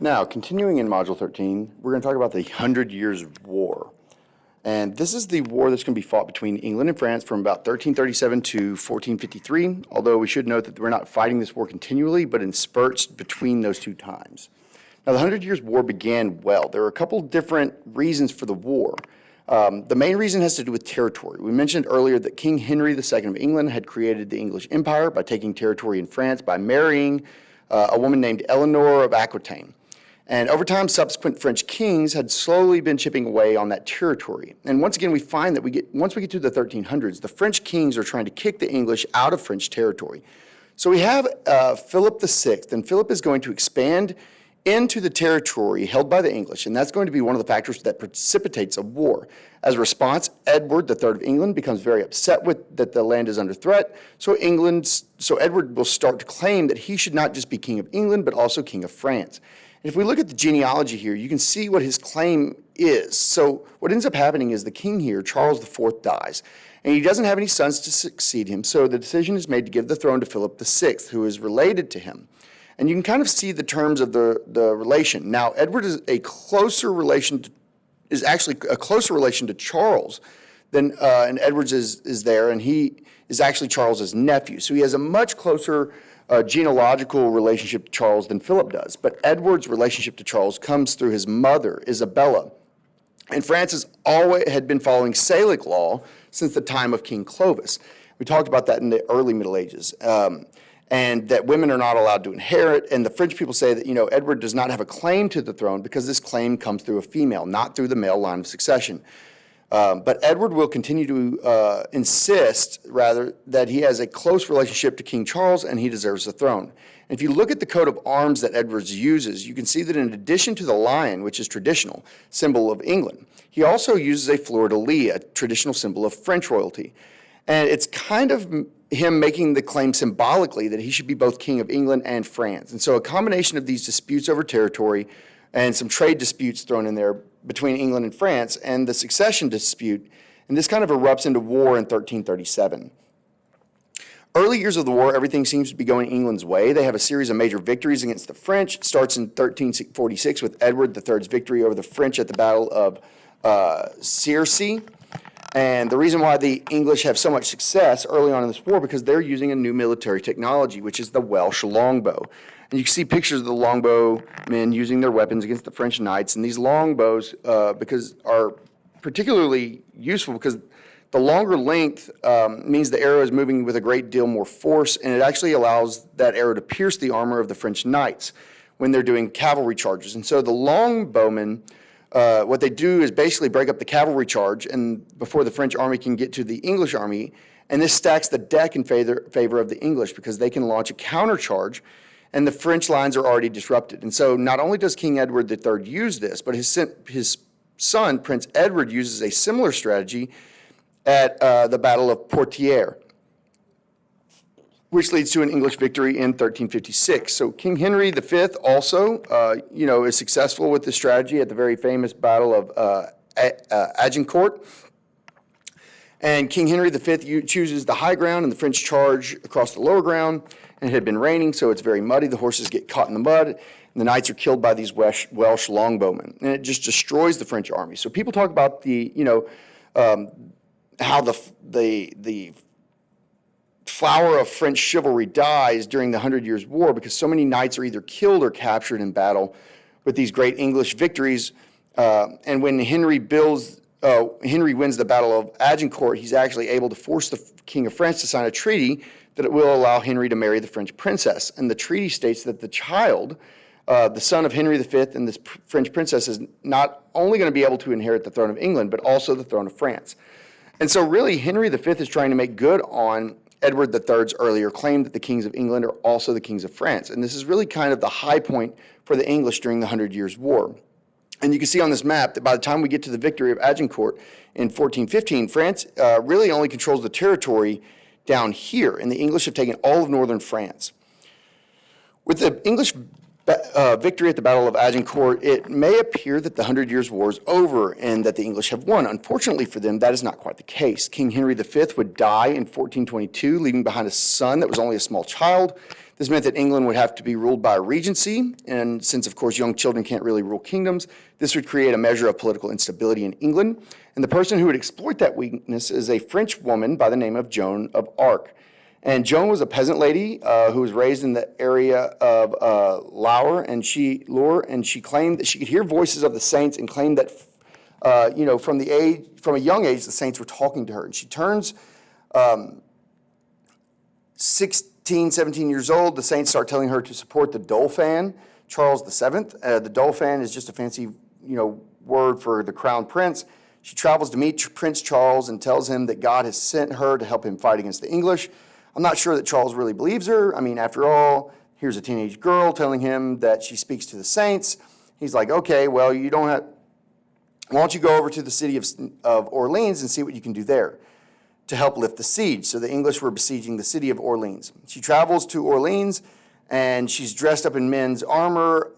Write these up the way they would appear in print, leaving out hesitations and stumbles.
Now, continuing in Module 13, we're going to talk about the Hundred Years' War. And this is the war that's going to be fought between England and France from about 1337 to 1453, although we should note that we're not fighting this war continually, but in spurts between those two times. Now, the Hundred Years' War began well. There are a couple different reasons for the war. The main reason has to do with territory. We mentioned earlier that King Henry II of England had created the English Empire by taking territory in France by marrying a woman named Eleanor of Aquitaine. And over time, subsequent French kings had slowly been chipping away on that territory. And once again, we find that once we get to the 1300s, the French kings are trying to kick the English out of French territory. So we have Philip VI, and Philip is going to expand into the territory held by the English, and that's going to be one of the factors that precipitates a war. As a response, Edward III of England becomes very upset with that the land is under threat, so Edward will start to claim that he should not just be king of England, but also king of France. And if we look at the genealogy here, you can see what his claim is. So what ends up happening is the king here, Charles IV, dies, and he doesn't have any sons to succeed him, so the decision is made to give the throne to Philip VI, who is related to him. And you can kind of see the terms of the relation. Now, Edward is actually a closer relation to Charles than, and Edward's is there, and he is actually Charles's nephew. So he has a much closer genealogical relationship to Charles than Philip does. But Edward's relationship to Charles comes through his mother, Isabella. And France had been following Salic law since the time of King Clovis. We talked about that in the early Middle Ages. And that women are not allowed to inherit. And the French people say that, Edward does not have a claim to the throne because this claim comes through a female, not through the male line of succession. But Edward will continue to insist, rather, that he has a close relationship to King Charles and he deserves the throne. And if you look at the coat of arms that Edward uses, you can see that in addition to the lion, which is traditional symbol of England, he also uses a fleur-de-lis, a traditional symbol of French royalty. And it's kind of him making the claim symbolically that he should be both king of England and France. And so a combination of these disputes over territory and some trade disputes thrown in there between England and France and the succession dispute, and this kind of erupts into war in 1337. Early years of the war, everything seems to be going England's way. They have a series of major victories against the French. It starts in 1346 with Edward III's victory over the French at the Battle of Crecy. And the reason why the English have so much success early on in this war because they're using a new military technology, which is the Welsh longbow. And you can see pictures of the longbow men using their weapons against the French knights. And these longbows are particularly useful because the longer length means the arrow is moving with a great deal more force, and it actually allows that arrow to pierce the armor of the French knights when they're doing cavalry charges. And so the longbowmen, what they do is basically break up the cavalry charge and before the French army can get to the English army, and this stacks the deck in favor of the English because they can launch a countercharge, and the French lines are already disrupted. And so not only does King Edward III use this, but his son, Prince Edward, uses a similar strategy at the Battle of Poitiers, which leads to an English victory in 1356. So King Henry V also, is successful with this strategy at the very famous Battle of Agincourt. And King Henry V chooses the high ground, and the French charge across the lower ground. And it had been raining, so it's very muddy. The horses get caught in the mud, and the knights are killed by these Welsh longbowmen. And it just destroys the French army. So people talk about how the flower of French chivalry dies during the Hundred Years' War because so many knights are either killed or captured in battle with these great English victories. And when Henry wins the Battle of Agincourt, he's actually able to force the King of France to sign a treaty that it will allow Henry to marry the French princess. And the treaty states that the child, the son of Henry V and this French princess, is not only going to be able to inherit the throne of England, but also the throne of France. And so really, Henry V is trying to make good on Edward III's earlier claim that the kings of England are also the kings of France. And this is really kind of the high point for the English during the Hundred Years' War. And you can see on this map that by the time we get to the victory of Agincourt in 1415, France really only controls the territory down here, and the English have taken all of northern France. With the English victory at the Battle of Agincourt, it may appear that the Hundred Years' War is over and that the English have won. Unfortunately for them, that is not quite the case. King Henry V would die in 1422, leaving behind a son that was only a small child. This meant that England would have to be ruled by a regency, and since, of course, young children can't really rule kingdoms, this would create a measure of political instability in England. And the person who would exploit that weakness is a French woman by the name of Joan of Arc. And Joan was a peasant lady who was raised in the area of Loire, and she claimed that she could hear voices of the saints and claimed that, from a young age, the saints were talking to her. And she turns 16, 17 years old. The saints start telling her to support the Dauphin, Charles VII. The Dauphin is just a fancy, word for the crown prince. She travels to meet Prince Charles and tells him that God has sent her to help him fight against the English. I'm not sure that Charles really believes her. I mean, after all, here's a teenage girl telling him that she speaks to the saints. He's like, okay, well, why don't you go over to the city of Orleans and see what you can do there to help lift the siege. So the English were besieging the city of Orleans. She travels to Orleans, and she's dressed up in men's armor,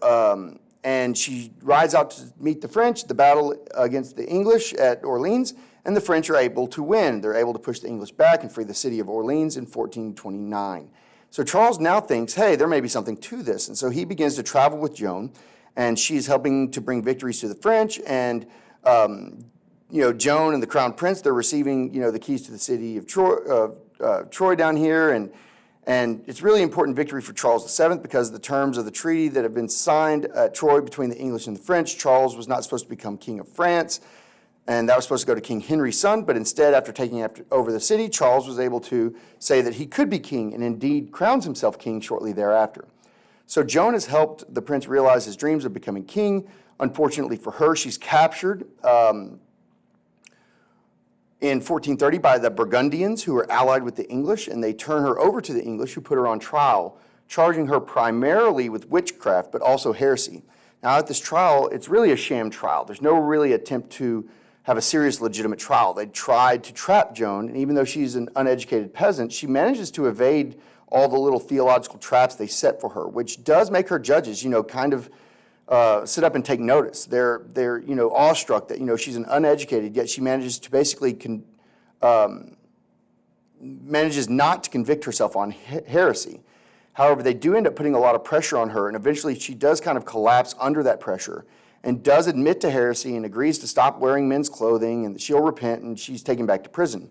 and she rides out to meet the French, the battle against the English at Orleans, and the French are able to win. They're able to push the English back and free the city of Orleans in 1429. So Charles now thinks, hey, there may be something to this. And so he begins to travel with Joan, and she's helping to bring victories to the French. And, Joan and the crown prince, they're receiving, the keys to the city of Troy down here. And it's really important victory for Charles VII because the terms of the treaty that have been signed at Troy between the English and the French, Charles was not supposed to become king of France. And that was supposed to go to King Henry's son, but instead, after taking over the city, Charles was able to say that he could be king, and indeed crowns himself king shortly thereafter. So Joan has helped the prince realize his dreams of becoming king. Unfortunately for her, she's captured in 1430 by the Burgundians, who are allied with the English, and they turn her over to the English, who put her on trial, charging her primarily with witchcraft, but also heresy. Now, at this trial, it's really a sham trial. There's no really attempt to have a serious, legitimate trial. They tried to trap Joan, and even though she's an uneducated peasant, she manages to evade all the little theological traps they set for her, which does make her judges, kind of sit up and take notice. They're awestruck that, she's an uneducated, yet she manages to basically manages not to convict herself on heresy. However, they do end up putting a lot of pressure on her, and eventually she does kind of collapse under that pressure and does admit to heresy and agrees to stop wearing men's clothing, and that she'll repent, and she's taken back to prison.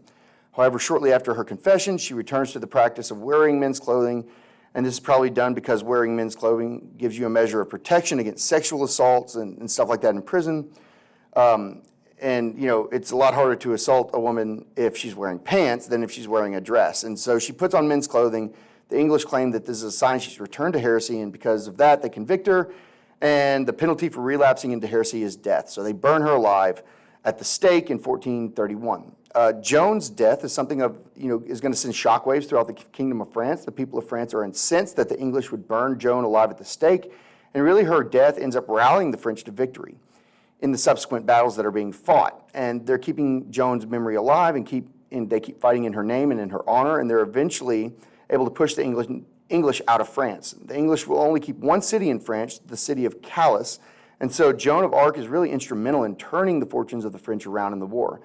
However, shortly after her confession, she returns to the practice of wearing men's clothing, and this is probably done because wearing men's clothing gives you a measure of protection against sexual assaults and stuff like that in prison. It's a lot harder to assault a woman if she's wearing pants than if she's wearing a dress. And so she puts on men's clothing. The English claim that this is a sign she's returned to heresy, and because of that, they convict her, and the penalty for relapsing into heresy is death. So they burn her alive at the stake in 1431. Joan's death is something is going to send shockwaves throughout the kingdom of France. The people of France are incensed that the English would burn Joan alive at the stake, and really her death ends up rallying the French to victory in the subsequent battles that are being fought. And they're keeping Joan's memory alive, and they keep fighting in her name and in her honor, and they're eventually able to push the English out of France. The English will only keep one city in France, the city of Calais, and so Joan of Arc is really instrumental in turning the fortunes of the French around in the war.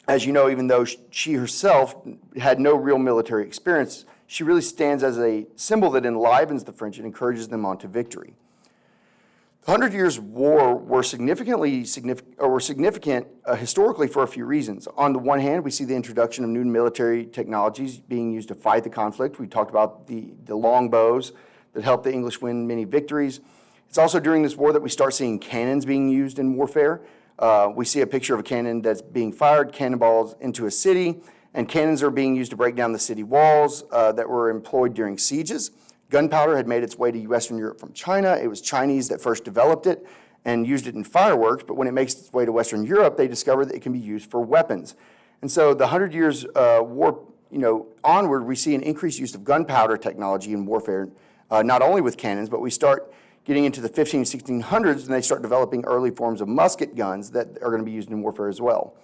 As you know, even though she herself had no real military experience, she really stands as a symbol that enlivens the French and encourages them on to victory. The 100 Years' War were significant historically for a few reasons. On the one hand, we see the introduction of new military technologies being used to fight the conflict. We talked about the longbows that helped the English win many victories. It's also during this war that we start seeing cannons being used in warfare. We see a picture of a cannon that's being fired, cannonballs into a city, and cannons are being used to break down the city walls that were employed during sieges. Gunpowder had made its way to Western Europe from China. It was Chinese that first developed it and used it in fireworks, but when it makes its way to Western Europe, they discover that it can be used for weapons. And so the 100 Years War, onward, we see an increased use of gunpowder technology in warfare, not only with cannons, but we start getting into the 1600s, and they start developing early forms of musket guns that are going to be used in warfare as well.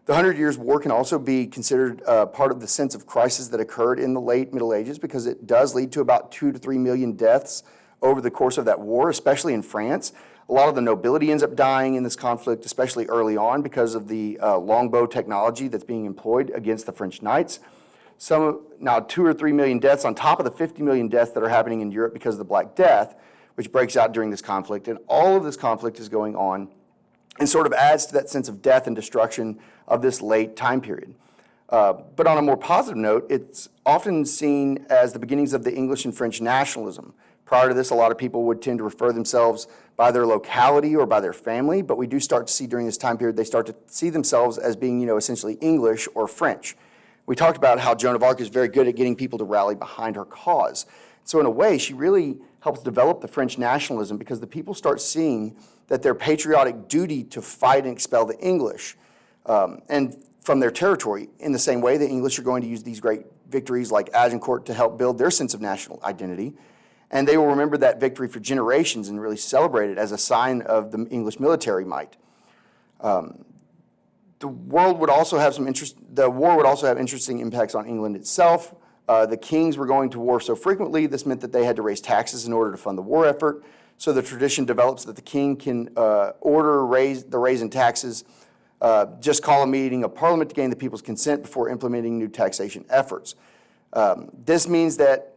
The 100 Years' War can also be considered part of the sense of crisis that occurred in the late Middle Ages, because it does lead to about 2 to 3 million deaths over the course of that war, especially in France. A lot of the nobility ends up dying in this conflict, especially early on, because of the longbow technology that's being employed against the French knights. Now 2 or 3 million deaths on top of the 50 million deaths that are happening in Europe because of the Black Death, which breaks out during this conflict. And all of this conflict is going on and sort of adds to that sense of death and destruction of this late time period. But on a more positive note, it's often seen as the beginnings of the English and French nationalism. Prior to this, a lot of people would tend to refer themselves by their locality or by their family, but we do start to see during this time period, they start to see themselves as being, essentially English or French. We talked about how Joan of Arc is very good at getting people to rally behind her cause. So in a way, she really helps develop the French nationalism because the people start seeing that their patriotic duty to fight and expel the English and from their territory. In the same way, the English are going to use these great victories like Agincourt to help build their sense of national identity. And they will remember that victory for generations and really celebrate it as a sign of the English military might. The war would also have interesting impacts on England itself. The kings were going to war so frequently, this meant that they had to raise taxes in order to fund the war effort. So the tradition develops that the king can order the raise in taxes, just call a meeting of parliament to gain the people's consent before implementing new taxation efforts. This means that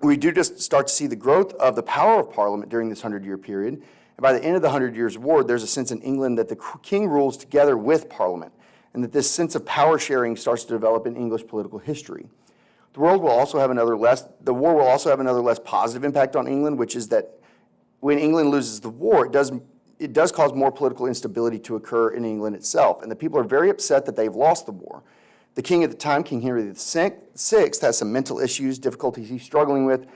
we do just start to see the growth of the power of parliament during this 100-year period. And by the end of the 100 Years' War, there's a sense in England that the king rules together with parliament, and that this sense of power sharing starts to develop in English political history. The war will also have another less positive impact on England, which is that when England loses the war, it does cause more political instability to occur in England itself, and the people are very upset that they've lost the war. The king at the time, King Henry VI, has some mental issues, difficulties he's struggling with,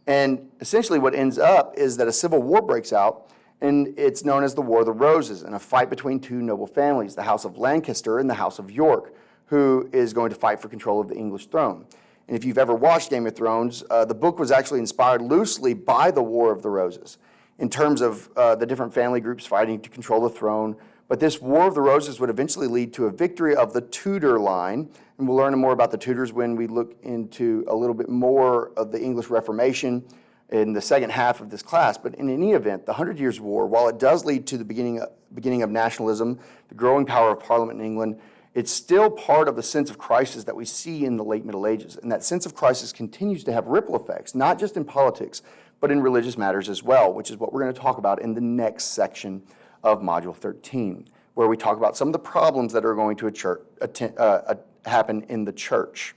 and essentially what ends up is that a civil war breaks out, and it's known as the War of the Roses, and a fight between two noble families, the House of Lancaster and the House of York, who is going to fight for control of the English throne. And if you've ever watched Game of Thrones, the book was actually inspired loosely by the War of the Roses in terms of the different family groups fighting to control the throne. But this War of the Roses would eventually lead to a victory of the Tudor line, and we'll learn more about the Tudors when we look into a little bit more of the English Reformation in the second half of this class. But in any event, the 100 Years' War, while it does lead to the beginning of nationalism, the growing power of Parliament in England, it's still part of the sense of crisis that we see in the late Middle Ages. And that sense of crisis continues to have ripple effects, not just in politics, but in religious matters as well, which is what we're going to talk about in the next section of Module 13, where we talk about some of the problems that are going to happen in the church.